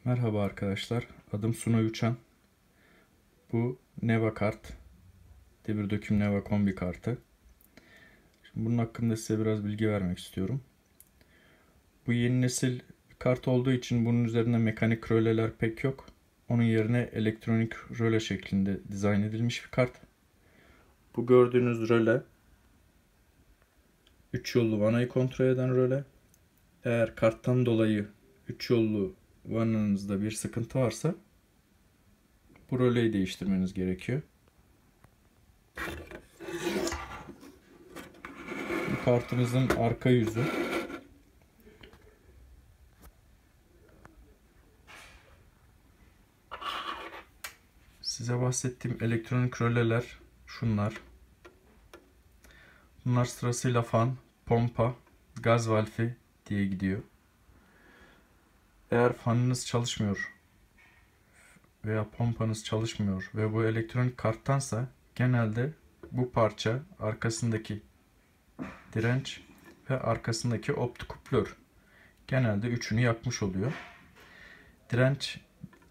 Merhaba arkadaşlar, adım Sunay Uçan. Bu Neva kart, devir döküm Neva kombi kartı. Şimdi bunun hakkında size biraz bilgi vermek istiyorum. Bu yeni nesil bir kart olduğu için bunun üzerinde mekanik röleler pek yok. Onun yerine elektronik röle şeklinde dizayn edilmiş bir kart. Bu gördüğünüz röle 3 yollu vanayı kontrol eden röle. Eğer karttan dolayı 3 yollu vananızda bir sıkıntı varsa bu röleyi değiştirmeniz gerekiyor. Bu kartımızın arka yüzü. Size bahsettiğim elektronik röleler şunlar. Bunlar sırasıyla fan, pompa, gaz valfi diye gidiyor. Eğer fanınız çalışmıyor veya pompanız çalışmıyor ve bu elektronik karttansa genelde bu parça arkasındaki direnç ve arkasındaki optikuplör genelde üçünü yakmış oluyor. Direnç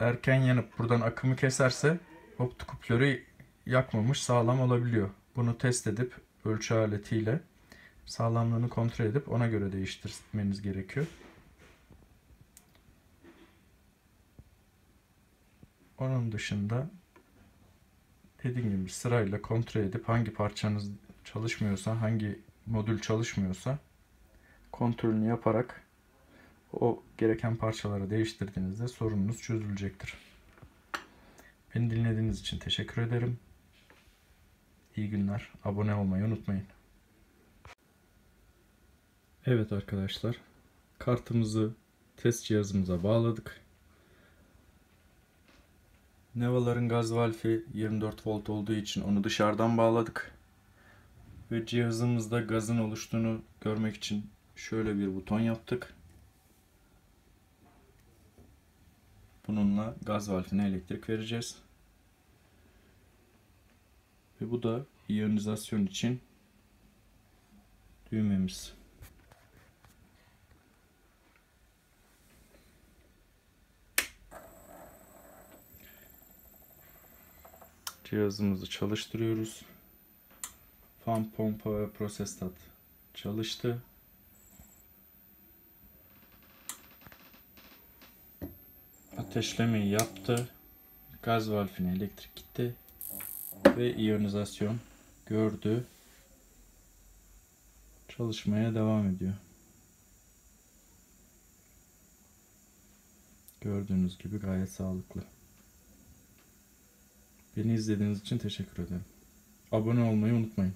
erken yanıp buradan akımı keserse optikuplörü yakmamış, sağlam olabiliyor. Bunu test edip ölçü aletiyle sağlamlığını kontrol edip ona göre değiştirmeniz gerekiyor. Onun dışında dediğim gibi sırayla kontrol edip hangi parçanız çalışmıyorsa, hangi modül çalışmıyorsa kontrolünü yaparak o gereken parçaları değiştirdiğinizde sorununuz çözülecektir. Beni dinlediğiniz için teşekkür ederim. İyi günler. Abone olmayı unutmayın. Evet arkadaşlar, kartımızı test cihazımıza bağladık. Neva'ların gaz valfi 24 volt olduğu için onu dışarıdan bağladık. Ve cihazımızda gazın oluştuğunu görmek için şöyle bir buton yaptık. Bununla gaz valfine elektrik vereceğiz. Ve bu da iyonizasyon için düğmemiz. Cihazımızı çalıştırıyoruz. Fan, pompa ve prosestat çalıştı. Ateşlemeyi yaptı. Gaz valfine elektrik gitti. Ve iyonizasyon gördü. Çalışmaya devam ediyor. Gördüğünüz gibi gayet sağlıklı. Beni izlediğiniz için teşekkür ederim. Abone olmayı unutmayın.